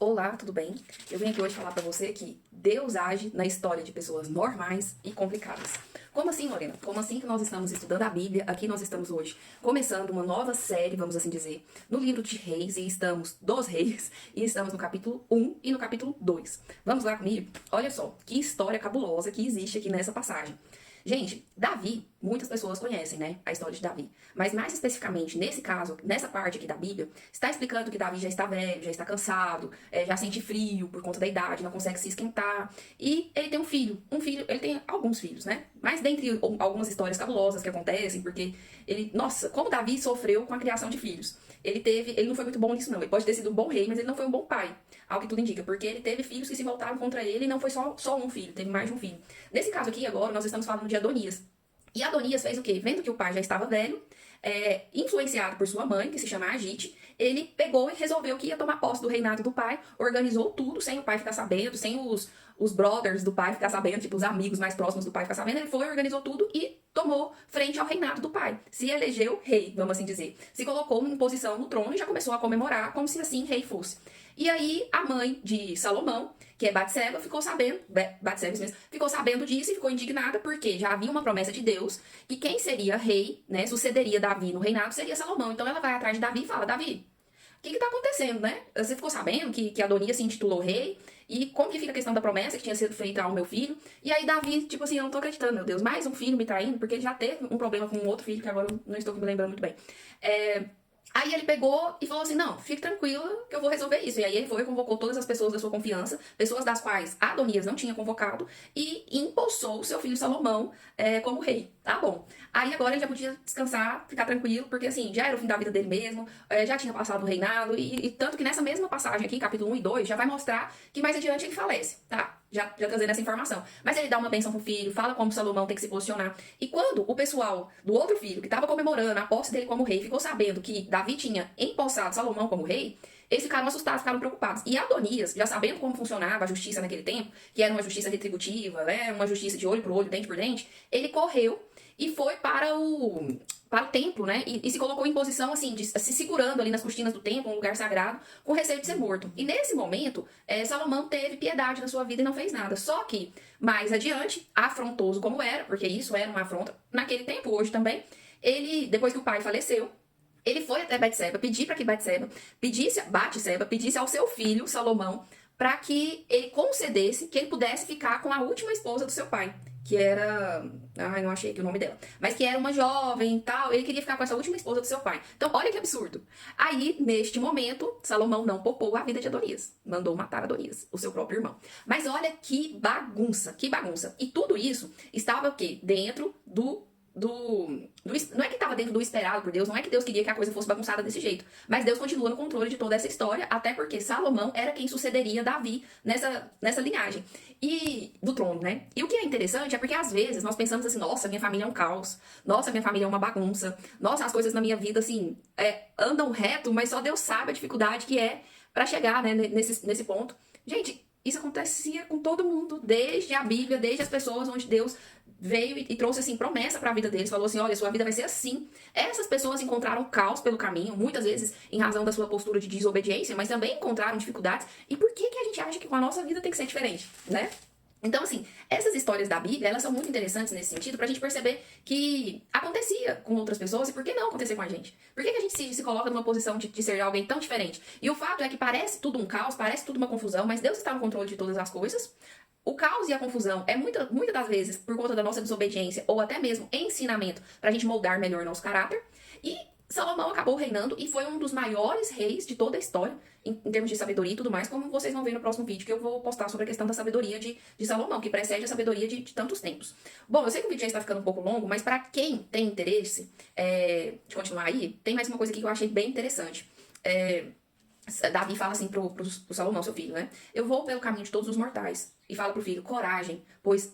Olá, tudo bem? Eu vim aqui hoje falar pra você que Deus age na história de pessoas normais e complicadas. Como assim, Lorena? Como assim que nós estamos estudando a Bíblia? Aqui nós estamos hoje começando uma nova série, vamos assim dizer, no livro de Reis, e estamos dos Reis, e estamos no capítulo 1 e no capítulo 2. Vamos lá comigo? Olha só, que história cabulosa que existe aqui nessa passagem. Gente, Davi, muitas pessoas conhecem, né, a história de Davi. Mas mais especificamente, nesse caso, nessa parte aqui da Bíblia, está explicando que Davi já está velho, já está cansado, já sente frio por conta da idade, não consegue se esquentar. E ele tem um filho, ele tem alguns filhos, né? Mas dentre algumas histórias cabulosas que acontecem, porque ele, nossa, como Davi sofreu com a criação de filhos. Ele não foi muito bom nisso não, ele pode ter sido um bom rei, mas ele não foi um bom pai, ao que tudo indica, porque ele teve filhos que se voltaram contra ele e não foi só um filho, teve mais de um filho. Nesse caso aqui, agora, nós estamos falando de Adonias. E Adonias fez o quê? Vendo que o pai já estava velho, influenciado por sua mãe, que se chama Agite, ele pegou e resolveu que ia tomar posse do reinado do pai, organizou tudo, sem o pai ficar sabendo, sem os brothers do pai ficar sabendo, tipo, os amigos mais próximos do pai ficar sabendo, ele foi, organizou tudo e tomou frente ao reinado do pai. Se elegeu rei, vamos assim dizer. Se colocou em posição no trono e já começou a comemorar como se assim rei fosse. E aí a mãe de Salomão, que é Batseba, ficou sabendo, Batseba mesmo, ficou sabendo disso e ficou indignada porque já havia uma promessa de Deus que quem seria rei, né, sucederia Davi no reinado seria Salomão. Então ela vai atrás de Davi e fala: Davi, o que tá acontecendo, né? Você ficou sabendo que Adonias se intitulou rei? E como que fica a questão da promessa que tinha sido feita ao meu filho? E aí Davi, tipo assim, eu não tô acreditando, meu Deus, mais um filho me traindo, porque ele já teve um problema com um outro filho, que agora eu não estou me lembrando muito bem. Aí ele pegou e falou assim: não, fique tranquila que eu vou resolver isso. E aí ele foi, convocou todas as pessoas da sua confiança, pessoas das quais Adonias não tinha convocado, e empossou o seu filho Salomão como rei. Tá bom. Aí agora ele já podia descansar, ficar tranquilo, porque assim, já era o fim da vida dele mesmo, já tinha passado o reinado, e tanto que nessa mesma passagem aqui, capítulo 1 e 2, já vai mostrar que mais adiante ele falece, tá? Já trazendo essa informação. Mas ele dá uma bênção pro filho, fala como Salomão tem que se posicionar. E quando o pessoal do outro filho, que estava comemorando a posse dele como rei, ficou sabendo que Davi tinha empossado Salomão como rei, eles ficaram assustados, ficaram preocupados. E Adonias, já sabendo como funcionava a justiça naquele tempo, que era uma justiça retributiva, né, uma justiça de olho por olho, dente por dente, ele correu e foi para o templo, né? E se colocou em posição, assim, se segurando ali nas cortinas do templo, um lugar sagrado, com receio de ser morto. E nesse momento, Salomão teve piedade na sua vida e não fez nada. Só que, mais adiante, afrontoso como era, porque isso era uma afronta naquele tempo, hoje também, ele, depois que o pai faleceu, ele foi até Batseba, pedir para que Batseba pedisse ao seu filho, Salomão, para que ele concedesse que ele pudesse ficar com a última esposa do seu pai, que era... Ai, não achei aqui o nome dela. Mas que era uma jovem e tal. Ele queria ficar com essa última esposa do seu pai. Então, olha que absurdo. Aí, neste momento, Salomão não poupou a vida de Adonias. Mandou matar Adonias, o seu próprio irmão. Mas olha que bagunça, que bagunça. E tudo isso estava o quê? Dentro não é que estava dentro do esperado por Deus, não é que Deus queria que a coisa fosse bagunçada desse jeito, mas Deus continua no controle de toda essa história, até porque Salomão era quem sucederia Davi nessa linhagem e do trono, né? E o que é interessante é porque às vezes nós pensamos assim: nossa, minha família é um caos, nossa, minha família é uma bagunça, nossa, as coisas na minha vida assim andam reto, mas só Deus sabe a dificuldade que é para chegar, né, nesse ponto. Gente, isso acontecia com todo mundo, desde a Bíblia, desde as pessoas onde Deus veio e trouxe assim promessa para a vida deles, falou assim: olha, sua vida vai ser assim. Essas pessoas encontraram caos pelo caminho, muitas vezes em razão da sua postura de desobediência, mas também encontraram dificuldades. E por que a gente acha que com a nossa vida tem que ser diferente, né? Então, assim, essas histórias da Bíblia, elas são muito interessantes nesse sentido, pra gente perceber que acontecia com outras pessoas e por que não acontecer com a gente? Por que a gente se coloca numa posição de ser alguém tão diferente? E o fato é que parece tudo um caos, parece tudo uma confusão, mas Deus está no controle de todas as coisas. O caos e a confusão é muitas das vezes por conta da nossa desobediência ou até mesmo ensinamento pra gente moldar melhor nosso caráter. E Salomão acabou reinando e foi um dos maiores reis de toda a história, em termos de sabedoria e tudo mais, como vocês vão ver no próximo vídeo, que eu vou postar sobre a questão da sabedoria de Salomão, que precede a sabedoria de tantos tempos. Bom, eu sei que o vídeo já está ficando um pouco longo, mas para quem tem interesse de continuar aí, tem mais uma coisa aqui que eu achei bem interessante. Davi fala assim pro Salomão, seu filho, né? Eu vou pelo caminho de todos os mortais. E fala pro filho: coragem, pois,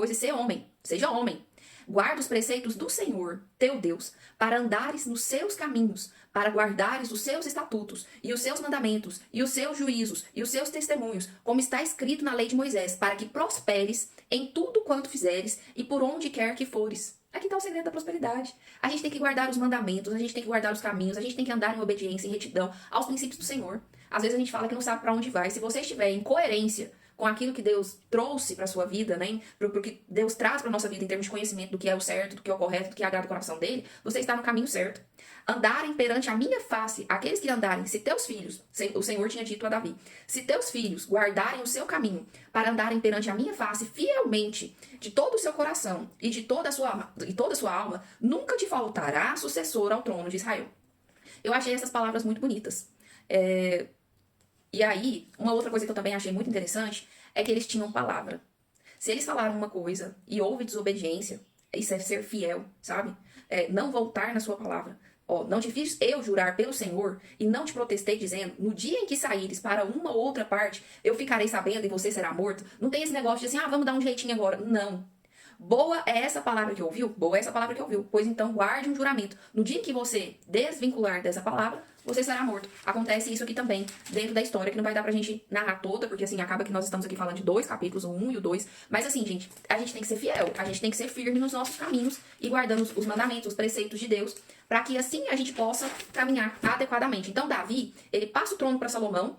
e ser homem. Seja homem. Guarda os preceitos do Senhor, teu Deus, para andares nos seus caminhos, para guardares os seus estatutos, e os seus mandamentos, e os seus juízos, e os seus testemunhos, como está escrito na lei de Moisés, para que prosperes em tudo quanto fizeres, e por onde quer que fores. Aqui está o segredo da prosperidade. A gente tem que guardar os mandamentos, a gente tem que guardar os caminhos, a gente tem que andar em obediência, em retidão aos princípios do Senhor. Às vezes a gente fala que não sabe para onde vai. Se você estiver em coerência com aquilo que Deus trouxe para sua vida, né, pro que Deus traz para nossa vida em termos de conhecimento do que é o certo, do que é o correto, do que agrada o coração dele, você está no caminho certo. Andarem perante a minha face, aqueles que andarem, se teus filhos, o Senhor tinha dito a Davi, se teus filhos guardarem o seu caminho para andarem perante a minha face fielmente, de todo o seu coração e de toda a sua alma, nunca te faltará sucessor ao trono de Israel. Eu achei essas palavras muito bonitas. E aí, uma outra coisa que eu também achei muito interessante é que eles tinham palavra. Se eles falaram uma coisa e houve desobediência, isso é ser fiel, sabe? Não voltar na sua palavra. Não te fiz eu jurar pelo Senhor e não te protestei dizendo, no dia em que saíres para uma ou outra parte, eu ficarei sabendo e você será morto. Não tem esse negócio de assim, vamos dar um jeitinho agora. Não. Boa é essa palavra que ouviu? Boa é essa palavra que ouviu. Pois então guarde um juramento. No dia em que você desvincular dessa palavra, você será morto. Acontece isso aqui também, dentro da história, que não vai dar pra gente narrar toda, porque assim, acaba que nós estamos aqui falando de 2 capítulos, o 1 e o 2. Mas assim, gente, a gente tem que ser fiel, a gente tem que ser firme nos nossos caminhos e guardando os mandamentos, os preceitos de Deus, para que assim a gente possa caminhar adequadamente. Então Davi, ele passa o trono para Salomão,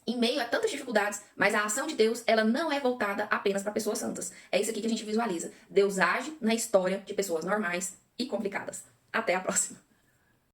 em meio a tantas dificuldades, mas a ação de Deus, ela não é voltada apenas para pessoas santas. É isso aqui que a gente visualiza. Deus age na história de pessoas normais e complicadas. Até a próxima.